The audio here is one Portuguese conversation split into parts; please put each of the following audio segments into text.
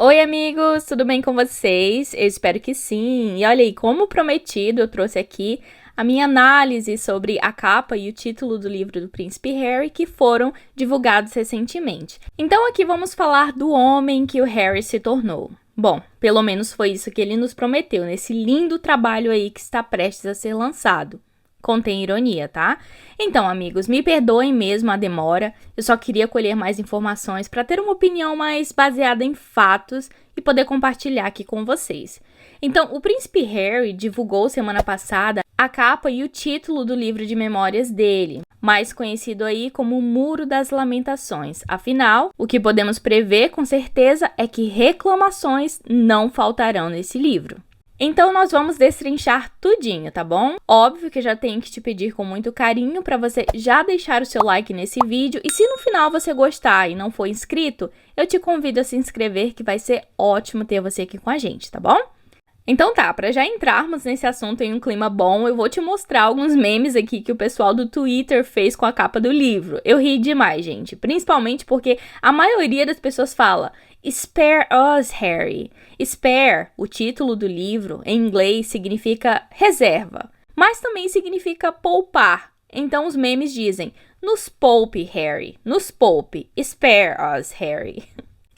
Oi, amigos, tudo bem com vocês? Eu espero que sim. E olha aí, como prometido, eu trouxe aqui a minha análise sobre a capa e o título do livro do Príncipe Harry que foram divulgados recentemente. Então, aqui vamos falar do homem que o Harry se tornou. Bom, pelo menos foi isso que ele nos prometeu nesse lindo trabalho aí que está prestes a ser lançado. Contém ironia, tá? Então, amigos, me perdoem mesmo a demora. Eu só queria colher mais informações para ter uma opinião mais baseada em fatos e poder compartilhar aqui com vocês. Então, o Príncipe Harry divulgou semana passada a capa e o título do livro de memórias dele, mais conhecido aí como o Muro das Lamentações. Afinal, o que podemos prever com certeza é que reclamações não faltarão nesse livro. Então, nós vamos destrinchar tudinho, tá bom? Óbvio que eu já tenho que te pedir com muito carinho para você já deixar o seu like nesse vídeo. E se no final você gostar e não for inscrito, eu te convido a se inscrever, que vai ser ótimo ter você aqui com a gente, tá bom? Então tá, para já entrarmos nesse assunto em um clima bom, eu vou te mostrar alguns memes aqui que o pessoal do Twitter fez com a capa do livro. Eu ri demais, gente, principalmente porque a maioria das pessoas fala "Spare us, Harry". Spare, o título do livro, em inglês significa reserva, mas também significa poupar. Então os memes dizem "Nos poupe, Harry, nos poupe, spare us, Harry".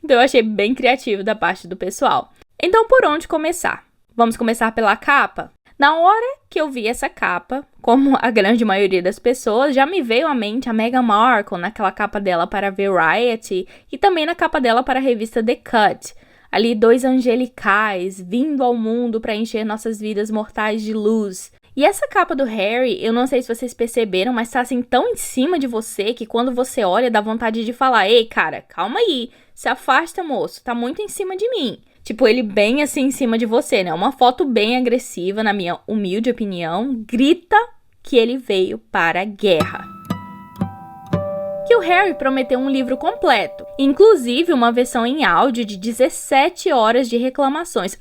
Então eu achei bem criativo da parte do pessoal. Então por onde começar? Vamos começar pela capa? Na hora que eu vi essa capa, como a grande maioria das pessoas, já me veio à mente a Meghan Markle naquela capa dela para a Variety e também na capa dela para a revista The Cut. Ali, dois angelicais vindo ao mundo para encher nossas vidas mortais de luz. E essa capa do Harry, eu não sei se vocês perceberam, mas tá assim tão em cima de você que quando você olha dá vontade de falar: "Ei, cara, calma aí, se afasta, moço, tá muito em cima de mim". Tipo, ele bem assim em cima de você, né? Uma foto bem agressiva, na minha humilde opinião, grita que ele veio para a guerra. Que o Harry prometeu um livro completo, inclusive uma versão em áudio de 17 horas de reclamações,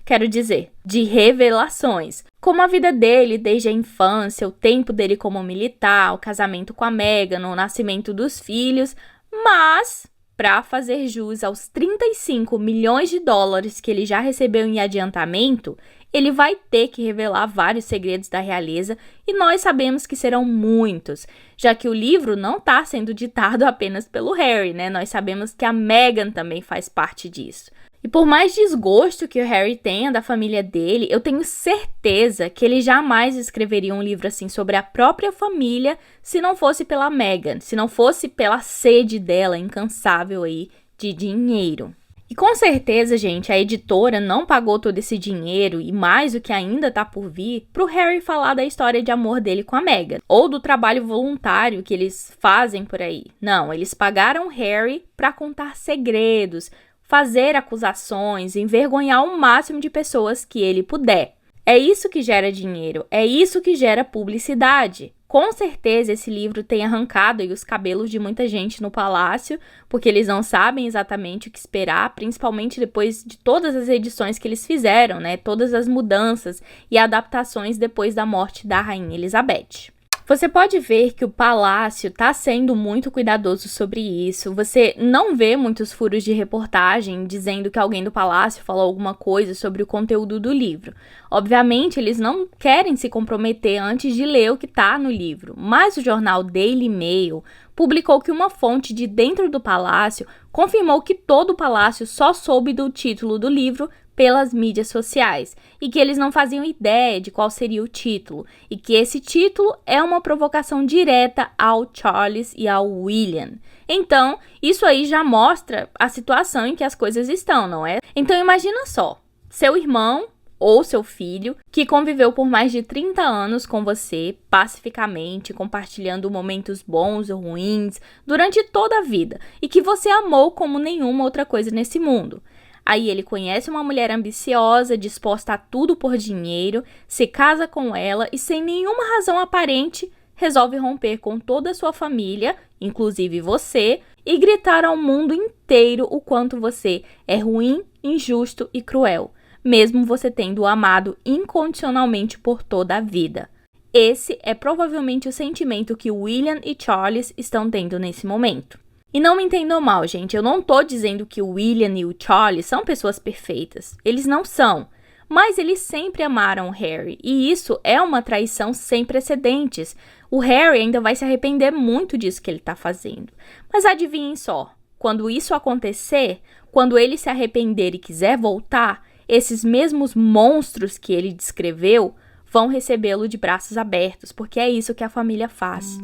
quero dizer, de revelações, como a vida dele desde a infância, o tempo dele como militar, o casamento com a Meghan, o nascimento dos filhos, mas para fazer jus aos 35 milhões de dólares que ele já recebeu em adiantamento, ele vai ter que revelar vários segredos da realeza e nós sabemos que serão muitos, já que o livro não está sendo ditado apenas pelo Harry, né? Nós sabemos que a Meghan também faz parte disso. E por mais desgosto que o Harry tenha da família dele, eu tenho certeza que ele jamais escreveria um livro assim sobre a própria família se não fosse pela Meghan, se não fosse pela sede dela incansável aí de dinheiro. E com certeza, gente, a editora não pagou todo esse dinheiro e mais o que ainda tá por vir pro Harry falar da história de amor dele com a Meghan, ou do trabalho voluntário que eles fazem por aí. Não, eles pagaram o Harry para contar segredos, fazer acusações, envergonhar o máximo de pessoas que ele puder. É isso que gera dinheiro, é isso que gera publicidade. Com certeza esse livro tem arrancado aí os cabelos de muita gente no palácio, porque eles não sabem exatamente o que esperar, principalmente depois de todas as edições que eles fizeram, né? Todas as mudanças e adaptações depois da morte da Rainha Elizabeth. Você pode ver que o palácio está sendo muito cuidadoso sobre isso. Você não vê muitos furos de reportagem dizendo que alguém do palácio falou alguma coisa sobre o conteúdo do livro. Obviamente, eles não querem se comprometer antes de ler o que está no livro, mas o jornal Daily Mail publicou que uma fonte de dentro do palácio confirmou que todo o palácio só soube do título do livro pelas mídias sociais, e que eles não faziam ideia de qual seria o título, e que esse título é uma provocação direta ao Charles e ao William. Então, isso aí já mostra a situação em que as coisas estão, não é? Então, imagina só, seu irmão ou seu filho, que conviveu por mais de 30 anos com você, pacificamente, compartilhando momentos bons ou ruins, durante toda a vida, e que você amou como nenhuma outra coisa nesse mundo. Aí ele conhece uma mulher ambiciosa, disposta a tudo por dinheiro, se casa com ela e sem nenhuma razão aparente resolve romper com toda a sua família, inclusive você, e gritar ao mundo inteiro o quanto você é ruim, injusto e cruel, mesmo você tendo amado incondicionalmente por toda a vida. Esse é provavelmente o sentimento que William e Charles estão tendo nesse momento. E não me entendam mal, gente, eu não tô dizendo que o William e o Charlie são pessoas perfeitas. Eles não são. Mas eles sempre amaram o Harry, e isso é uma traição sem precedentes. O Harry ainda vai se arrepender muito disso que ele tá fazendo. Mas adivinhem só, quando isso acontecer, quando ele se arrepender e quiser voltar, esses mesmos monstros que ele descreveu vão recebê-lo de braços abertos, porque é isso que a família faz.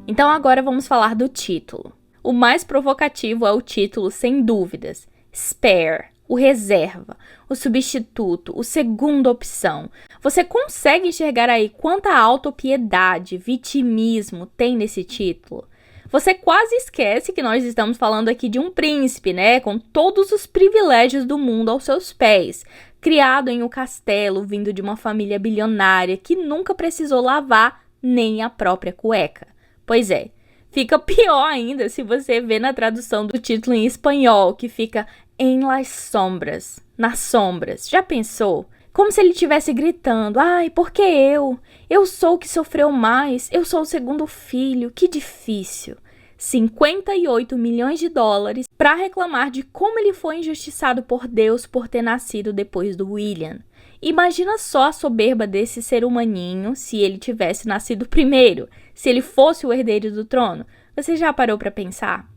Então agora vamos falar do título. O mais provocativo é o título, sem dúvidas. Spare, o reserva, o substituto, o segunda opção. Você consegue enxergar aí quanta autopiedade, vitimismo tem nesse título? Você quase esquece que nós estamos falando aqui de um príncipe, né? Com todos os privilégios do mundo aos seus pés. Criado em um castelo, vindo de uma família bilionária que nunca precisou lavar nem a própria cueca. Pois é, fica pior ainda se você vê na tradução do título em espanhol, que fica em las sombras, nas sombras. Já pensou? Como se ele estivesse gritando, ai, por que eu? Eu sou o que sofreu mais, eu sou o segundo filho, que difícil. 58 milhões de dólares para reclamar de como ele foi injustiçado por Deus por ter nascido depois do William. Imagina só a soberba desse ser humaninho se ele tivesse nascido primeiro, se ele fosse o herdeiro do trono. Você já parou para pensar?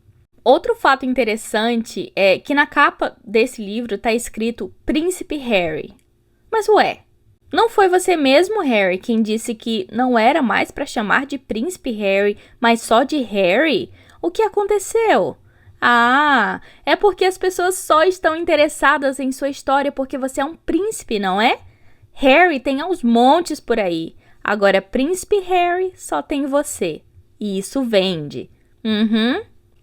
Outro fato interessante é que na capa desse livro está escrito Príncipe Harry. Mas ué, não foi você mesmo, Harry, quem disse que não era mais para chamar de Príncipe Harry, mas só de Harry? O que aconteceu? Ah, é porque as pessoas só estão interessadas em sua história porque você é um príncipe, não é? Harry tem aos montes por aí. Agora, Príncipe Harry só tem você. E isso vende.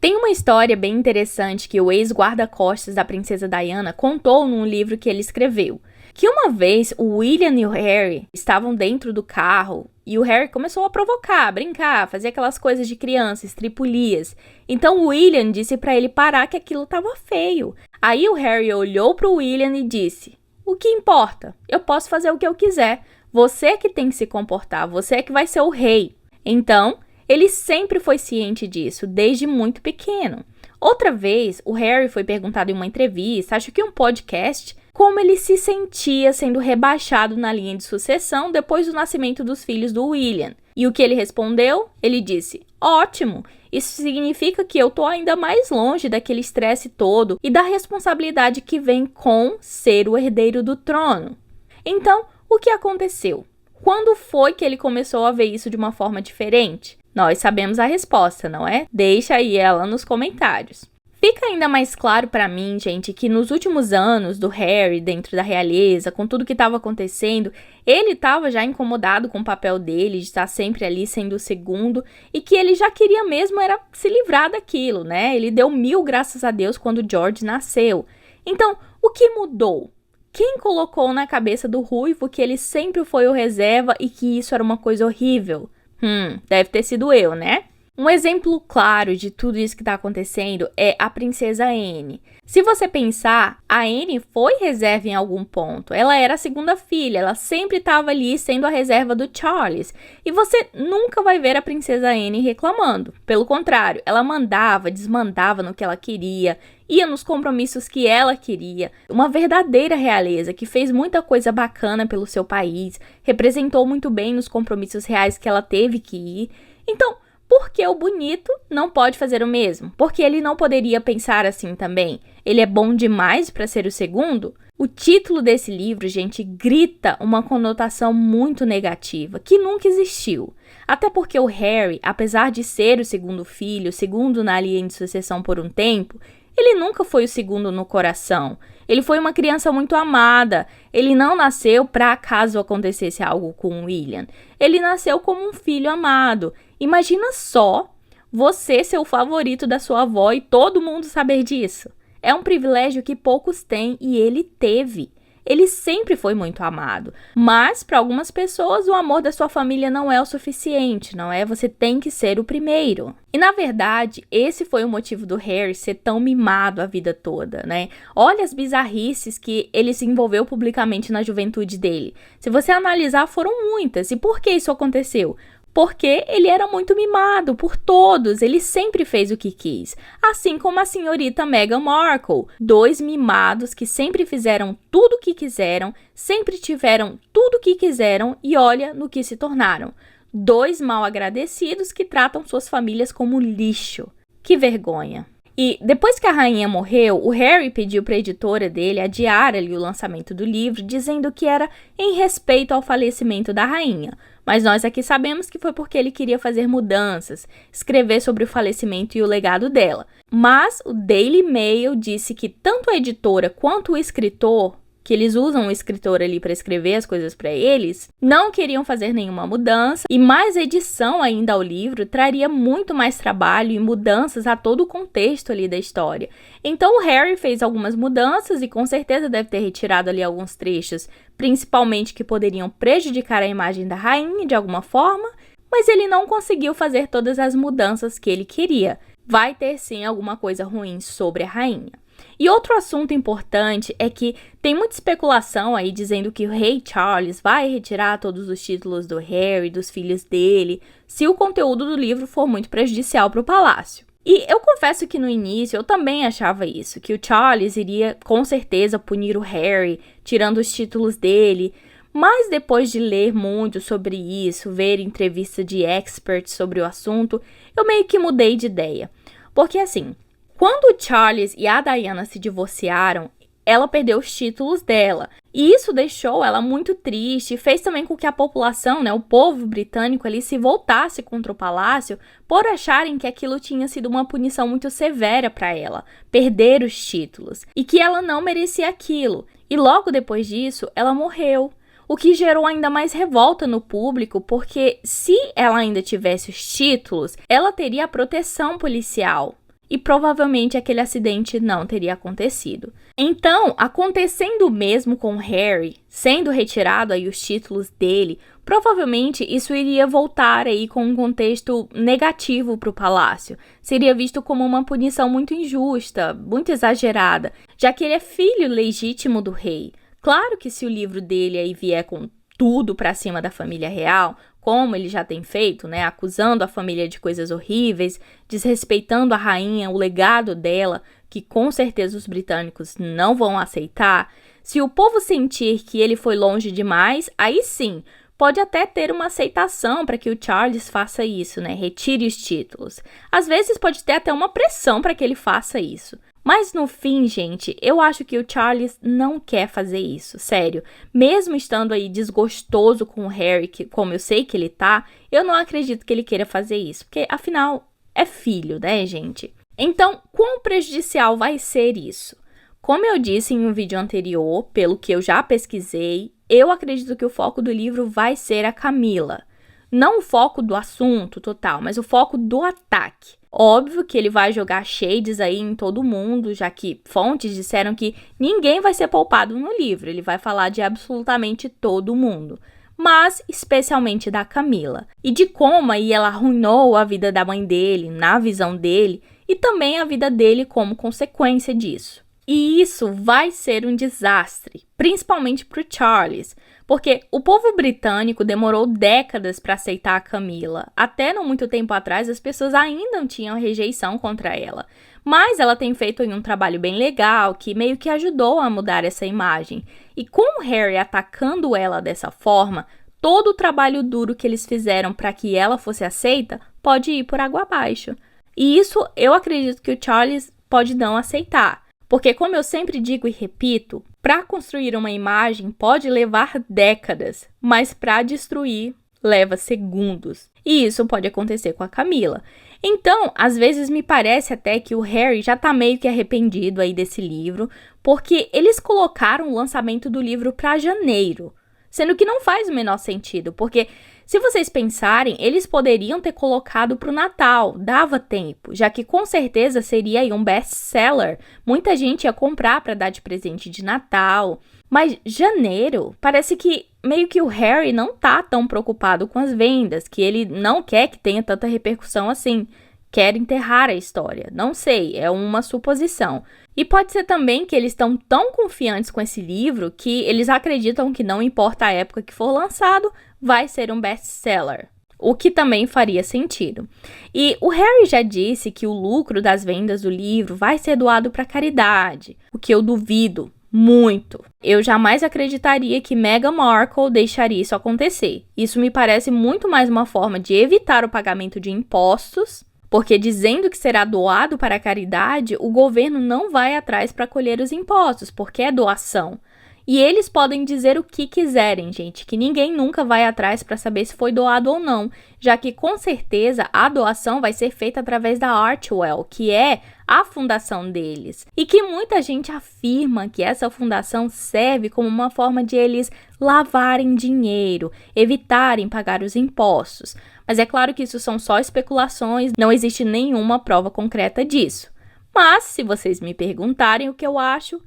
Tem uma história bem interessante que o ex-guarda-costas da princesa Diana contou num livro que ele escreveu. Que uma vez o William e o Harry estavam dentro do carro e o Harry começou a provocar, brincar, fazer aquelas coisas de criança, estripulias. Então o William disse pra ele parar que aquilo tava feio. Aí o Harry olhou pro William e disse: "O que importa? Eu posso fazer o que eu quiser. Você é que tem que se comportar, você é que vai ser o rei." Então, ele sempre foi ciente disso, desde muito pequeno. Outra vez, o Harry foi perguntado em uma entrevista, acho que um podcast, como ele se sentia sendo rebaixado na linha de sucessão depois do nascimento dos filhos do William. E o que ele respondeu? Ele disse: "Ótimo, isso significa que eu tô ainda mais longe daquele estresse todo e da responsabilidade que vem com ser o herdeiro do trono." Então, o que aconteceu? Quando foi que ele começou a ver isso de uma forma diferente? Nós sabemos a resposta, não é? Deixa aí ela nos comentários. Fica ainda mais claro pra mim, gente, que nos últimos anos do Harry dentro da realeza, com tudo que estava acontecendo, ele estava já incomodado com o papel dele, de estar sempre ali sendo o segundo, e que ele já queria mesmo era se livrar daquilo, né? Ele deu 1000 graças a Deus quando George nasceu. Então, o que mudou? Quem colocou na cabeça do Ruivo que ele sempre foi o reserva e que isso era uma coisa horrível? Deve ter sido eu, né? Um exemplo claro de tudo isso que está acontecendo é a princesa Anne. Se você pensar, a Anne foi reserva em algum ponto. Ela era a segunda filha, ela sempre estava ali sendo a reserva do Charles. E você nunca vai ver a princesa Anne reclamando. Pelo contrário, ela mandava, desmandava no que ela queria, ia nos compromissos que ela queria. Uma verdadeira realeza que fez muita coisa bacana pelo seu país, representou muito bem nos compromissos reais que ela teve que ir. Então, por que o bonito não pode fazer o mesmo? Porque ele não poderia pensar assim também? Ele é bom demais para ser o segundo? O título desse livro, gente, grita uma conotação muito negativa, que nunca existiu. Até porque o Harry, apesar de ser o segundo filho, o segundo na linha de sucessão por um tempo, ele nunca foi o segundo no coração. Ele foi uma criança muito amada. Ele não nasceu para caso acontecesse algo com o William. Ele nasceu como um filho amado. Imagina só você ser o favorito da sua avó e todo mundo saber disso. É um privilégio que poucos têm e ele teve. Ele sempre foi muito amado, mas para algumas pessoas o amor da sua família não é o suficiente, não é? Você tem que ser o primeiro. E na verdade, esse foi o motivo do Harry ser tão mimado a vida toda, né? Olha as bizarrices que ele se envolveu publicamente na juventude dele. Se você analisar, foram muitas. E por que isso aconteceu? porque ele era muito mimado por todos, ele sempre fez o que quis. Assim como a senhorita Meghan Markle, 2 mimados que sempre fizeram tudo o que quiseram, sempre tiveram tudo o que quiseram e olha no que se tornaram. 2 mal agradecidos que tratam suas famílias como lixo. Que vergonha! E depois que a rainha morreu, o Harry pediu para a editora dele adiar ali o lançamento do livro, dizendo que era em respeito ao falecimento da rainha. Mas nós aqui sabemos que foi porque ele queria fazer mudanças, escrever sobre o falecimento e o legado dela. Mas o Daily Mail disse que tanto a editora quanto o escritor, que eles usam o escritor ali para escrever as coisas para eles, não queriam fazer nenhuma mudança e mais edição ainda ao livro traria muito mais trabalho e mudanças a todo o contexto ali da história. Então o Harry fez algumas mudanças e com certeza deve ter retirado ali alguns trechos, principalmente que poderiam prejudicar a imagem da rainha de alguma forma, mas ele não conseguiu fazer todas as mudanças que ele queria. Vai ter sim alguma coisa ruim sobre a rainha. E outro assunto importante é que tem muita especulação aí dizendo que o rei Charles vai retirar todos os títulos do Harry, dos filhos dele, se o conteúdo do livro for muito prejudicial para o palácio. E eu confesso que no início eu também achava isso, que o Charles iria com certeza punir o Harry, tirando os títulos dele, mas depois de ler muito sobre isso, ver entrevista de experts sobre o assunto, eu meio que mudei de ideia. Porque assim, quando o Charles e a Diana se divorciaram, ela perdeu os títulos dela. E isso deixou ela muito triste e fez também com que a população, o povo britânico ali se voltasse contra o palácio por acharem que aquilo tinha sido uma punição muito severa para ela, perder os títulos, e que ela não merecia aquilo. E logo depois disso, ela morreu. O que gerou ainda mais revolta no público, porque se ela ainda tivesse os títulos, ela teria a proteção policial. E provavelmente aquele acidente não teria acontecido. Então, acontecendo o mesmo com Harry, sendo retirado aí os títulos dele, provavelmente isso iria voltar aí com um contexto negativo para o palácio. Seria visto como uma punição muito injusta, muito exagerada, já que ele é filho legítimo do rei. Claro que se o livro dele aí vier com tudo para cima da família real, como ele já tem feito, acusando a família de coisas horríveis, desrespeitando a rainha, o legado dela, que com certeza os britânicos não vão aceitar, se o povo sentir que ele foi longe demais, aí sim, pode até ter uma aceitação para que o Charles faça isso, retire os títulos. Às vezes pode ter até uma pressão para que ele faça isso. Mas no fim, gente, eu acho que o Charles não quer fazer isso, sério. Mesmo estando aí desgostoso com o Harry, como eu sei que ele tá, eu não acredito que ele queira fazer isso, porque afinal é filho, gente? Então, quão prejudicial vai ser isso? Como eu disse em um vídeo anterior, pelo que eu já pesquisei, eu acredito que o foco do livro vai ser a Camila. Não o foco do assunto total, mas o foco do ataque. Óbvio que ele vai jogar shades aí em todo mundo, já que fontes disseram que ninguém vai ser poupado no livro. Ele vai falar de absolutamente todo mundo, mas especialmente da Camila. E de como aí ela arruinou a vida da mãe dele, na visão dele, e também a vida dele como consequência disso. E isso vai ser um desastre, principalmente para o Charles, porque o povo britânico demorou décadas para aceitar a Camila. Até não muito tempo atrás, as pessoas ainda tinham rejeição contra ela. Mas ela tem feito um trabalho bem legal, que meio que ajudou a mudar essa imagem. E com o Harry atacando ela dessa forma, todo o trabalho duro que eles fizeram para que ela fosse aceita pode ir por água abaixo. E isso eu acredito que o Charles pode não aceitar. Porque, como eu sempre digo e repito, para construir uma imagem pode levar décadas, mas para destruir leva segundos. E isso pode acontecer com a Camila. Então, às vezes me parece até que o Harry já tá meio que arrependido aí desse livro, porque eles colocaram o lançamento do livro para janeiro, sendo que não faz o menor sentido, porque se vocês pensarem, eles poderiam ter colocado para o Natal, dava tempo, já que com certeza seria aí um best-seller. Muita gente ia comprar para dar de presente de Natal. Mas janeiro, parece que meio que o Harry não tá tão preocupado com as vendas, que ele não quer que tenha tanta repercussão assim. Quer enterrar a história. Não sei, é uma suposição. E pode ser também que eles estão tão confiantes com esse livro que eles acreditam que não importa a época que for lançado, vai ser um best-seller. o que também faria sentido. E o Harry já disse que o lucro das vendas do livro vai ser doado para caridade, o que eu duvido muito. Eu jamais acreditaria que Meghan Markle deixaria isso acontecer. Isso me parece muito mais uma forma de evitar o pagamento de impostos, porque dizendo que será doado para a caridade, o governo não vai atrás para colher os impostos, porque é doação. E eles podem dizer o que quiserem, gente, que ninguém nunca vai atrás para saber se foi doado ou não, já que com certeza a doação vai ser feita através da Archewell, que é a fundação deles. E que muita gente afirma que essa fundação serve como uma forma de eles lavarem dinheiro, evitarem pagar os impostos. Mas é claro que isso são só especulações, não existe nenhuma prova concreta disso. Mas, se vocês me perguntarem o que eu acho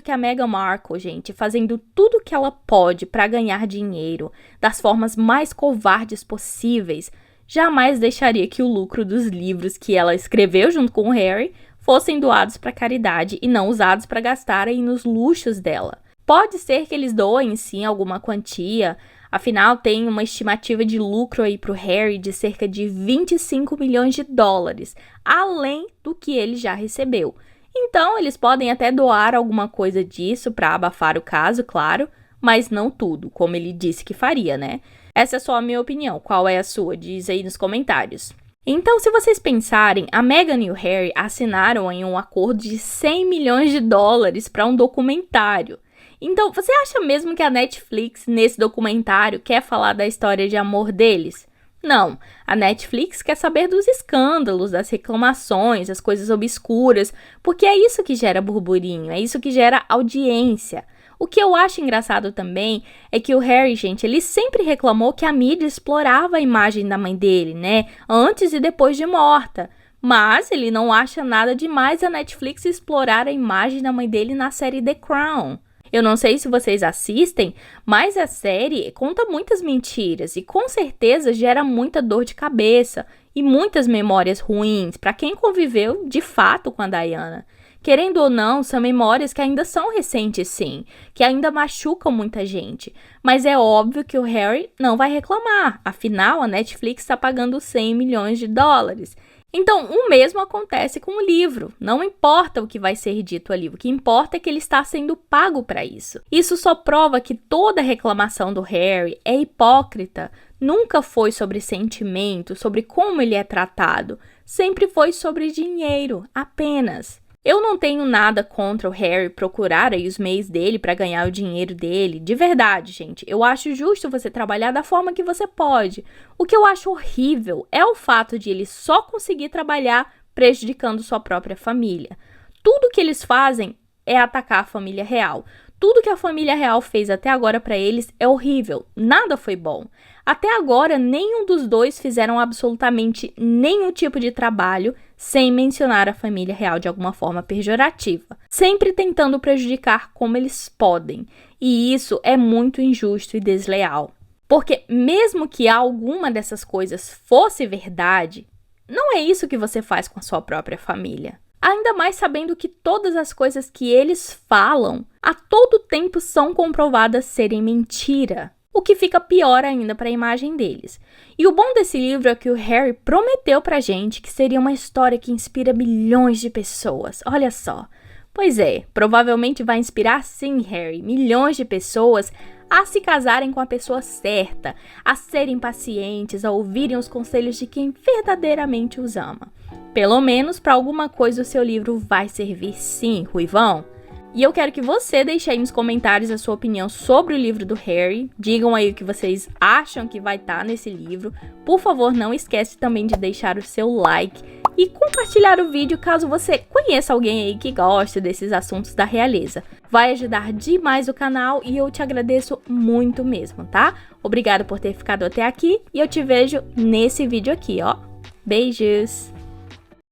que a Meghan Markle, gente, fazendo tudo o que ela pode para ganhar dinheiro das formas mais covardes possíveis, jamais deixaria que o lucro dos livros que ela escreveu junto com o Harry fossem doados para caridade e não usados para gastarem nos luxos dela. Pode ser que eles doem, sim, alguma quantia, afinal tem uma estimativa de lucro aí para o Harry de cerca de 25 milhões de dólares, além do que ele já recebeu. Então, eles podem até doar alguma coisa disso para abafar o caso, claro, mas não tudo, como ele disse que faria, né? Essa é só a minha opinião. Qual é a sua? Diz aí nos comentários. Então, se vocês pensarem, a Meghan e o Harry assinaram em um acordo de 100 milhões de dólares para um documentário. Então, você acha mesmo que a Netflix, nesse documentário, quer falar da história de amor deles? Não, a Netflix quer saber dos escândalos, das reclamações, das coisas obscuras, porque é isso que gera burburinho, é isso que gera audiência. O que eu acho engraçado também é que o Harry, gente, ele sempre reclamou que a mídia explorava a imagem da mãe dele, né, antes e depois de morta. Mas ele não acha nada demais a Netflix explorar a imagem da mãe dele na série The Crown. Eu não sei se vocês assistem, mas a série conta muitas mentiras e com certeza gera muita dor de cabeça e muitas memórias ruins para quem conviveu de fato com a Diana. Querendo ou não, são memórias que ainda são recentes sim, que ainda machucam muita gente. Mas é óbvio que o Harry não vai reclamar, afinal a Netflix está pagando 100 milhões de dólares. Então, o mesmo acontece com o livro. Não importa o que vai ser dito ali, o que importa é que ele está sendo pago para isso. Isso só prova que toda reclamação do Harry é hipócrita. Nunca foi sobre sentimento, sobre como ele é tratado. Sempre foi sobre dinheiro, apenas. Eu não tenho nada contra o Harry procurar aí os meios dele para ganhar o dinheiro dele. De verdade, gente. Eu acho justo você trabalhar da forma que você pode. O que eu acho horrível é o fato de ele só conseguir trabalhar prejudicando sua própria família. Tudo que eles fazem é atacar a família real. Tudo que a família real fez até agora para eles é horrível. Nada foi bom. Até agora, nenhum dos dois fizeram absolutamente nenhum tipo de trabalho sem mencionar a família real de alguma forma pejorativa, sempre tentando prejudicar como eles podem. E isso é muito injusto e desleal. Porque mesmo que alguma dessas coisas fosse verdade, não é isso que você faz com a sua própria família. Ainda mais sabendo que todas as coisas que eles falam a todo tempo são comprovadas serem mentira. O que fica pior ainda para a imagem deles. E o bom desse livro é que o Harry prometeu pra gente que seria uma história que inspira milhões de pessoas. Olha só. Pois é, provavelmente vai inspirar sim, Harry, milhões de pessoas a se casarem com a pessoa certa, a serem pacientes, a ouvirem os conselhos de quem verdadeiramente os ama. Pelo menos para alguma coisa o seu livro vai servir sim, Ruivão. E eu quero que você deixe aí nos comentários a sua opinião sobre o livro do Harry. Digam aí o que vocês acham que vai estar nesse livro. Por favor, não esquece também de deixar o seu like e compartilhar o vídeo caso você conheça alguém aí que goste desses assuntos da realeza. Vai ajudar demais o canal e eu te agradeço muito mesmo, tá? Obrigada por ter ficado até aqui e eu te vejo nesse vídeo aqui, ó. Beijos!